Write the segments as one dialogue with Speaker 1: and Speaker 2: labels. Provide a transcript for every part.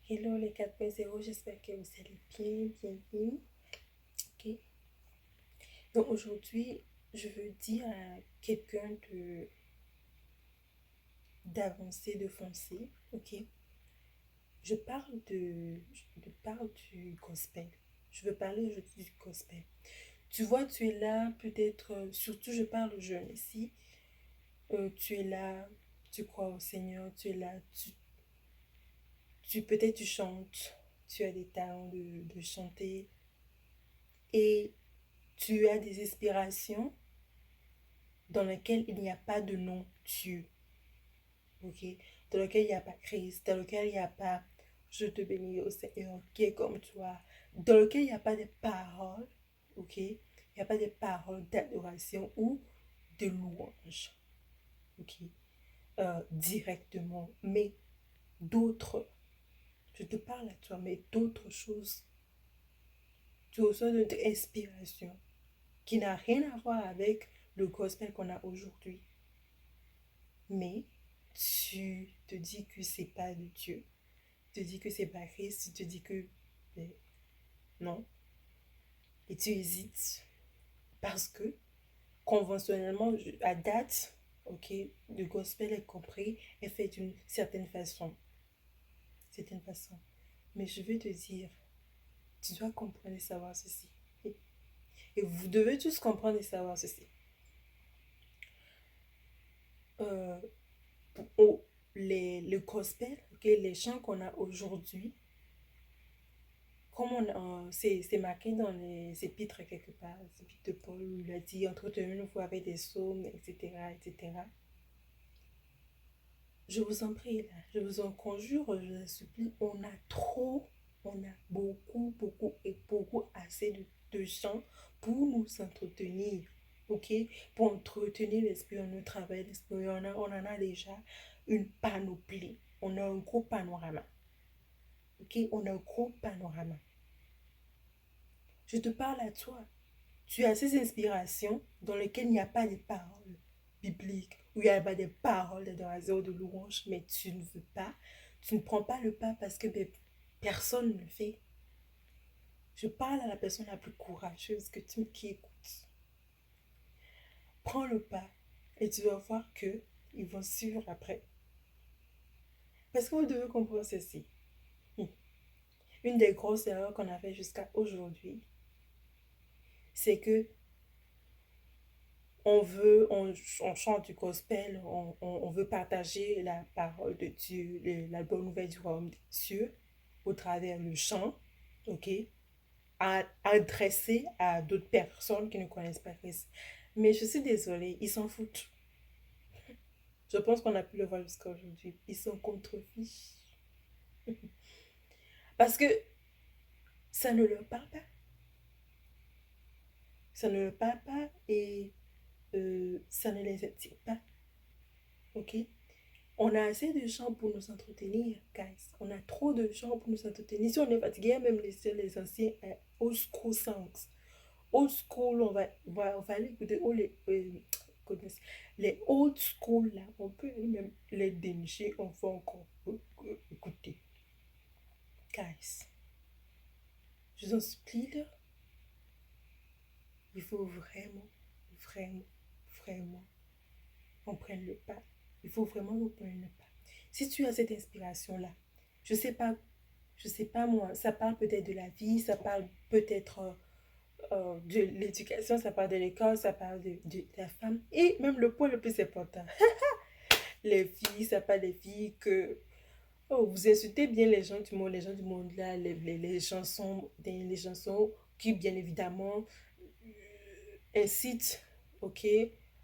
Speaker 1: Hello les 4.0, j'espère que vous allez bien, bien, bien. Ok. Donc aujourd'hui, je veux dire à quelqu'un d'avancer, de foncer. Ok. Je parle du gospel. Je veux parler aujourd'hui du gospel. Tu vois, tu es là, peut-être, surtout je parle aux jeunes ici. Tu es là, tu crois au Seigneur, tu es là, peut-être tu chantes, tu as des talents de chanter et tu as des inspirations dans lequel il n'y a pas de nom Dieu, ok? Dans lequel il n'y a pas Christ, dans lequel il n'y a pas je te bénis au Seigneur qui est comme toi, dans lequel il n'y a pas de paroles, ok? Il n'y a pas de paroles d'adoration ou de louange, ok? Directement, mais d'autres, je te parle à toi, mais d'autres choses, tu reçois de inspiration qui n'a rien à voir avec le gospel qu'on a aujourd'hui. Mais tu te dis que c'est pas de Dieu, tu te dis que c'est pas Christ, tu te dis que ben, non, et tu hésites parce que conventionnellement, à date, ok, le gospel est compris, est fait d'une certaine façon. Mais je veux te dire, tu dois comprendre et savoir ceci. Et vous devez tous comprendre et savoir ceci. Euh, le gospel, ok, les chants qu'on a aujourd'hui, comme c'est marqué dans les épîtres quelque part, les épîtres de Paul, où il a dit entretenez-vous avec des psaumes, etc., etc. Je vous en prie, là, je vous en conjure, je vous en supplie, on a beaucoup, beaucoup et beaucoup assez de chants pour nous entretenir, ok? Pour entretenir l'esprit, on travaille l'esprit, on en a déjà une panoplie, on a un gros panorama, ok? On a un gros panorama. Je te parle à toi. Tu as ces inspirations dans lesquelles il n'y a pas de paroles bibliques, où il n'y a pas de paroles d'adoration, de louange, mais tu ne veux pas, tu ne prends pas le pas parce que ben, personne ne le fait. Je parle à la personne la plus courageuse qui écoute. Prends le pas et tu vas voir que ils vont suivre après. Parce que vous devez comprendre ceci. Une des grosses erreurs qu'on a fait jusqu'à aujourd'hui, c'est que on chante du gospel, on veut partager la parole de Dieu, la bonne nouvelle du royaume de Dieu au travers le chant, ok, adressé à d'autres personnes qui ne connaissent pas Christ. Mais je suis désolée, ils s'en foutent. Je pense qu'on a pu le voir jusqu'à aujourd'hui. Ils sont contre-fiches. Parce que ça ne leur parle pas. Ça ne leur parle pas et ça ne les attire pas. Ok? On a assez de gens pour nous entretenir, guys. On a trop de gens pour nous entretenir. Si on est fatigué, même les anciens old school songs. Old school, on va aller écouter les old school là. On peut même les dénicher, on va encore écouter. Guys, je vous en supplie là, il faut vraiment, vraiment, vraiment qu'on prenne le pas. Il faut vraiment qu'on prenne le pas. Si tu as cette inspiration-là, je sais pas, je sais pas moi, ça parle peut-être de la vie, ça parle peut-être de l'éducation, ça parle de l'école, ça parle de la femme. Et même le point le plus important, les filles, ça parle des filles que oh, vous insultez bien les gens du monde là, les chansons qui bien évidemment incitent, ok,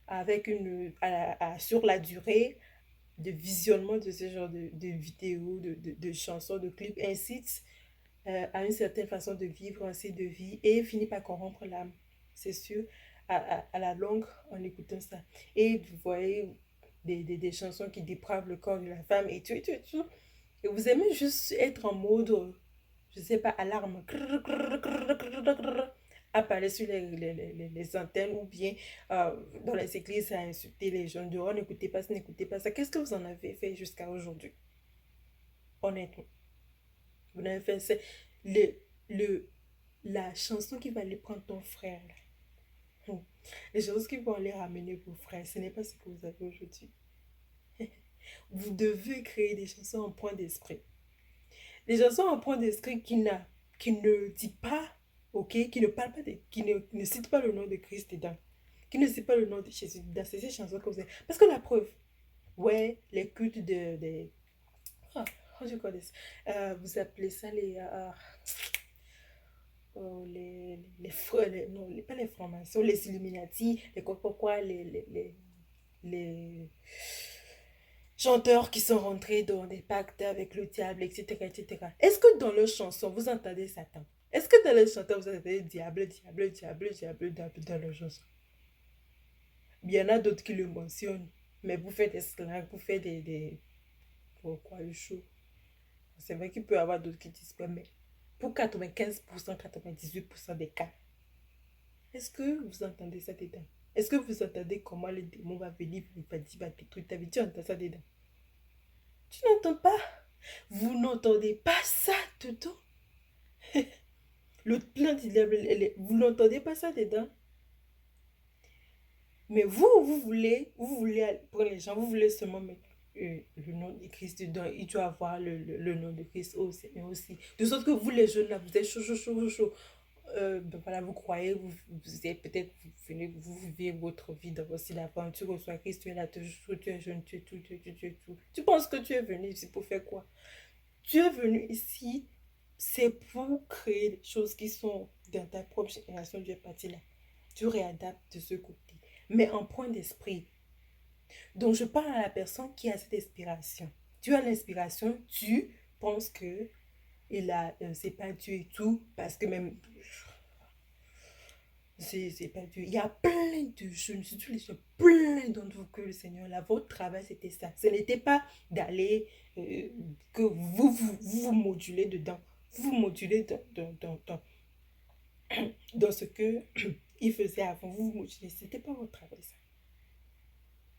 Speaker 1: avec sur la durée de visionnement de ce genre de vidéos, de chansons, de clips, incite à une certaine façon de vivre, un style de vie et finit par corrompre l'âme. C'est sûr, à la longue, en écoutant ça. Et vous voyez des chansons qui dépravent le corps de la femme et tout, et tout, et tout. Et vous aimez juste être en mode, je sais pas, alarme, à parler sur les antennes ou bien dans les églises à insulter les gens dehors, n'écoutez pas ça. Qu'est-ce que vous en avez fait jusqu'à aujourd'hui? Honnêtement. pendant les fêtes, c'est le, le, la chanson qui va aller prendre ton frère. Là. Les choses qui vont aller ramener vos frères, ce n'est pas ce que vous avez aujourd'hui. Vous devez créer des chansons en point d'esprit. Des chansons en point d'esprit qui ne dit pas, ok, qui ne parle pas, ne cite pas le nom de Christ dedans, qui ne cite pas le nom de Jésus dans ces chansons que vous avez. Parce que la preuve, ouais, les cultes ah, how do you call this? Vous appelez ça non, pas les francs-maçons, les Illuminati, les quoi, les chanteurs qui sont rentrés dans des pactes avec le diable, etc., etc. Est-ce que dans leurs chansons, vous entendez Satan? Est-ce que dans les chansons, vous entendez diable, diable, diable, diable, diable dans leurs chansons? Il y en a d'autres qui le mentionnent, mais vous faites des slangs, vous faites pourquoi le show? C'est vrai qu'il peut y avoir d'autres qui disent pas, mais pour 95%, 98% des cas, est-ce que vous entendez ça dedans? Est-ce que vous entendez comment le démon va venir, il va dire, va détruire ta vie? Tu entends ça dedans? Tu n'entends pas? Vous n'entendez pas ça dedans? Le plan du diable, vous n'entendez pas ça dedans? Mais vous voulez pour les gens, vous voulez seulement mettre le nom de Christ dedans. Il doit avoir le nom de Christ au Seigneur aussi. De sorte que vous, les jeunes, là, vous êtes chaud, chaud, chaud, chaud. Ben voilà, vous croyez, vous êtes peut-être, vous vivez votre vie dans aussi l'aventure, tu reçois Christ, tu es là, tu es jeune, tu es tout, tu es tout, tu es tout. Tu penses que tu es venu ici pour faire quoi? Tu es venu ici, c'est pour créer des choses qui sont dans ta propre génération, tu es parti là. Tu réadaptes de ce côté, mais en point d'esprit. Donc, je parle à la personne qui a cette inspiration. Tu as l'inspiration, tu penses que c'est pas Dieu et tout, parce que même c'est pas Dieu. Il y a plein de jeunes, surtout les jeunes, plein d'entre vous que le Seigneur, là, votre travail c'était ça. Ce n'était pas d'aller que vous modulez dedans. Vous modulez dans ce que il faisait avant. Vous modulez. C'était pas votre travail ça.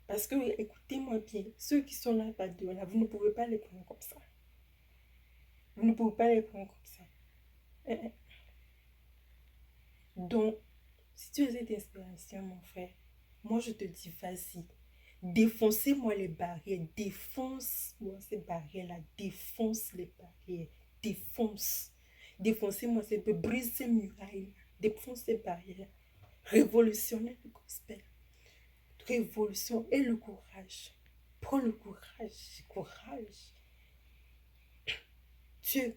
Speaker 1: Parce que, écoutez-moi bien, ceux qui sont là-bas dehors, là, vous ne pouvez pas les prendre comme ça. Vous ne pouvez pas les prendre comme ça. Donc, si tu as cette inspiration, mon frère, moi je te dis, vas-y. Défoncez-moi les barrières. Défonce-moi ces barrières-là. Défonce les barrières. Défonce. Défoncez-moi ces barrières. Brise ces murailles. Défonce ces barrières. Révolutionnez le gospel. Révolution et le courage. Prends le courage. Courage. Tu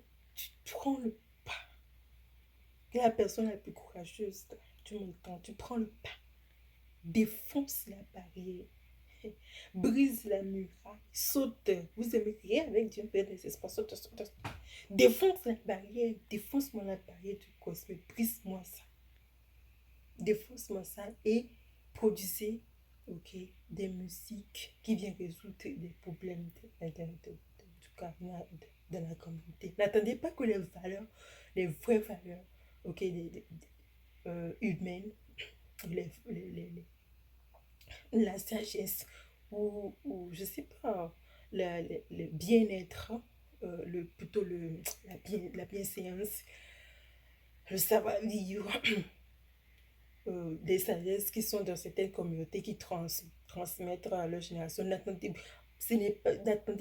Speaker 1: prends le pas. La personne la plus courageuse, tu m'entends, tu prends le pas. Défonce la barrière. Brise la muraille. Saute. Vous aimez rien avec Dieu, faire des espaces. Saute, saute, saute. Défonce la barrière. Défonce-moi la barrière du cosmos. Brise-moi ça. Défonce-moi ça et produisez des musiques qui viennent résoudre des problèmes du karma de la communauté. N'attendez pas que les valeurs, les vraies valeurs humaines, la sagesse ou je sais pas, le bien-être, plutôt la bienséance, le savoir-vivre, des sagesses qui sont dans certaines communautés qui transmettent à leur génération. N'attendez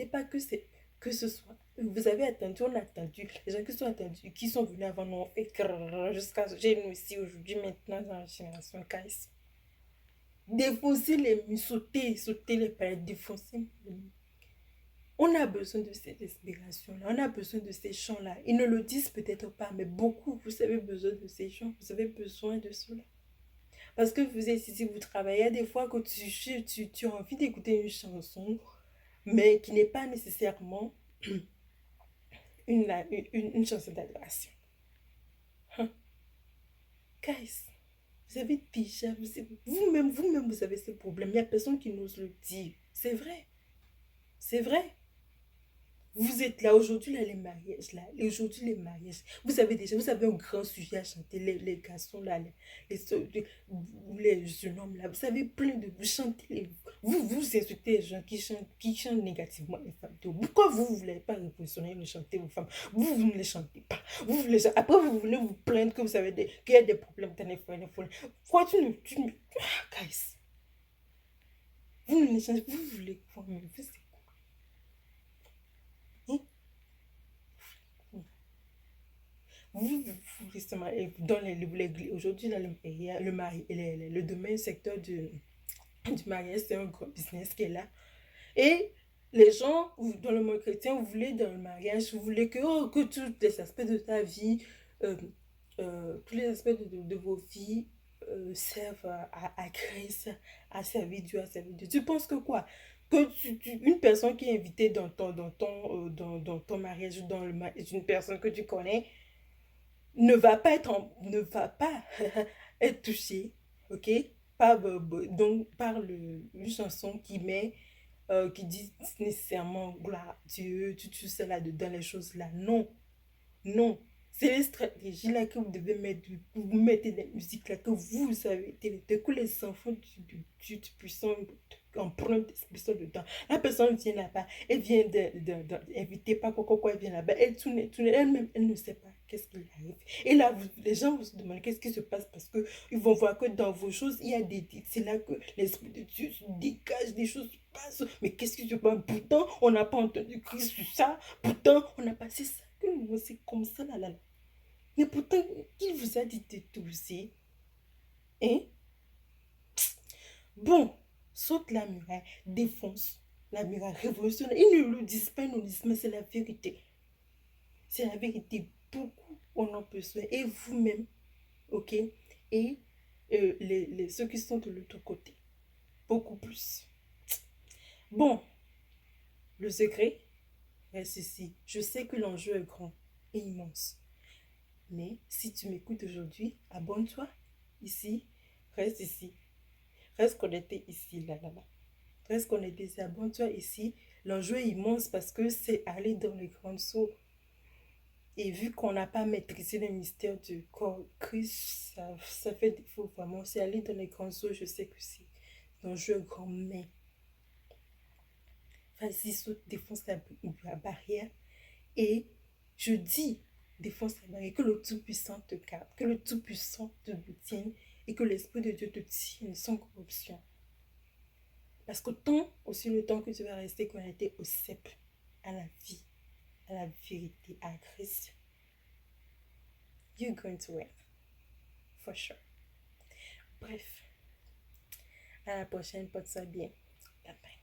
Speaker 1: pas que ce soit. Vous avez attendu, on a attendu. Les gens qui sont attendus, qui sont venus avant nous, on fait jusqu'à j'ai nous ici aujourd'hui, maintenant, dans la génération KS. Défoncer les murs, sauter les palettes, défoncer les murs. On a besoin de cette inspiration-là, on a besoin de ces chants-là. Ils ne le disent peut-être pas, mais beaucoup, vous avez besoin de ces chants, vous avez besoin de cela. Parce que vous êtes ici, vous travaillez, des fois que tu as envie d'écouter une chanson, mais qui n'est pas nécessairement une chanson d'adoration. Hein? Guys, vous avez déjà, vous-même, vous avez ce problème. Il n'y a personne qui n'ose le dire. C'est vrai. C'est vrai. Vous êtes là aujourd'hui, là, les mariages, là. Et aujourd'hui, les mariages. Vous avez un grand sujet à chanter, les garçons, là, les jeunes hommes, là. Vous avez plein de. Vous chantez, vous insultez les gens qui chantent négativement les femmes. Donc, pourquoi vous ne voulez pas révolutionner le chanter aux femmes? Vous ne les chantez pas. Après, vous voulez vous plaindre que vous avez qu'il y a des problèmes dans les foyers. Pourquoi guys, vous ne les chantez pas. Vous voulez quoi, mais vous, c'est quoi? Hein? Justement, dans aujourd'hui, le domaine secteur du mariage, c'est un gros business qui est là. Et les gens, dans le monde chrétien, vous voulez dans le mariage, vous voulez que tous les aspects de ta vie, euh, tous les aspects de vos vies servent à Christ, à servir Dieu, à servir Dieu. Tu penses que quoi? Que une personne qui est invitée dans ton mariage ou dans le mariage d'une personne que tu connais, ne va pas être touché, ok, par une chanson qui dit nécessairement gloire à Dieu, tout cela dedans, les choses là. Non, non. C'est les stratégies là que vous devez mettre, vous mettez des musiques là que vous avez été, que les enfants du puissant empruntent l'expression dedans. La personne vient là-bas, elle vient d'inviter pas quoi, elle vient là-bas, elle tourne, elle-même, elle ne sait pas qu'est-ce qui arrive. Et là, les gens vont se demander qu'est-ce qui se passe parce que ils vont voir que dans vos choses, il y a c'est là que l'Esprit de Dieu se dégage, des choses se passent. Mais qu'est-ce qui se passe? Pourtant, on n'a pas entendu Christ sur ça. Pourtant, on n'a pas, c'est ça que nous, c'est comme ça là. Mais pourtant, il vous a dit de tousser. Hein? Bon, saute la muraille, défonce la muraille, révolutionne. Ils ne le disent pas, ils ne le disent, mais c'est la vérité. C'est la vérité. Beaucoup on en besoin. Et vous-même, ok? Et ceux qui sont de l'autre côté. Beaucoup plus. Bon, le secret reste ici. Je sais que l'enjeu est grand et immense. Mais si tu m'écoutes aujourd'hui, abonne-toi ici, reste ici. Reste connecté ici, là. Reste connecté ici, abonne-toi ici. L'enjeu est immense parce que c'est aller dans les grandes sauts. Et vu qu'on n'a pas maîtrisé le mystère du corps Christ, ça fait défaut vraiment. C'est aller dans les grands sauts, je sais que c'est l'enjeu est grand, mais vas-y, saute, défonce la barrière. Et je dis, défonce la barrière, que le Tout-Puissant te garde, que le Tout-Puissant te tienne et que l'Esprit de Dieu te tienne sans corruption. Parce que aussi le temps que tu vas rester connecté au cep, à la vie, à la vérité, à Christ, you're going to win. For sure. Bref. À la prochaine, porte ça bien. Bye bye.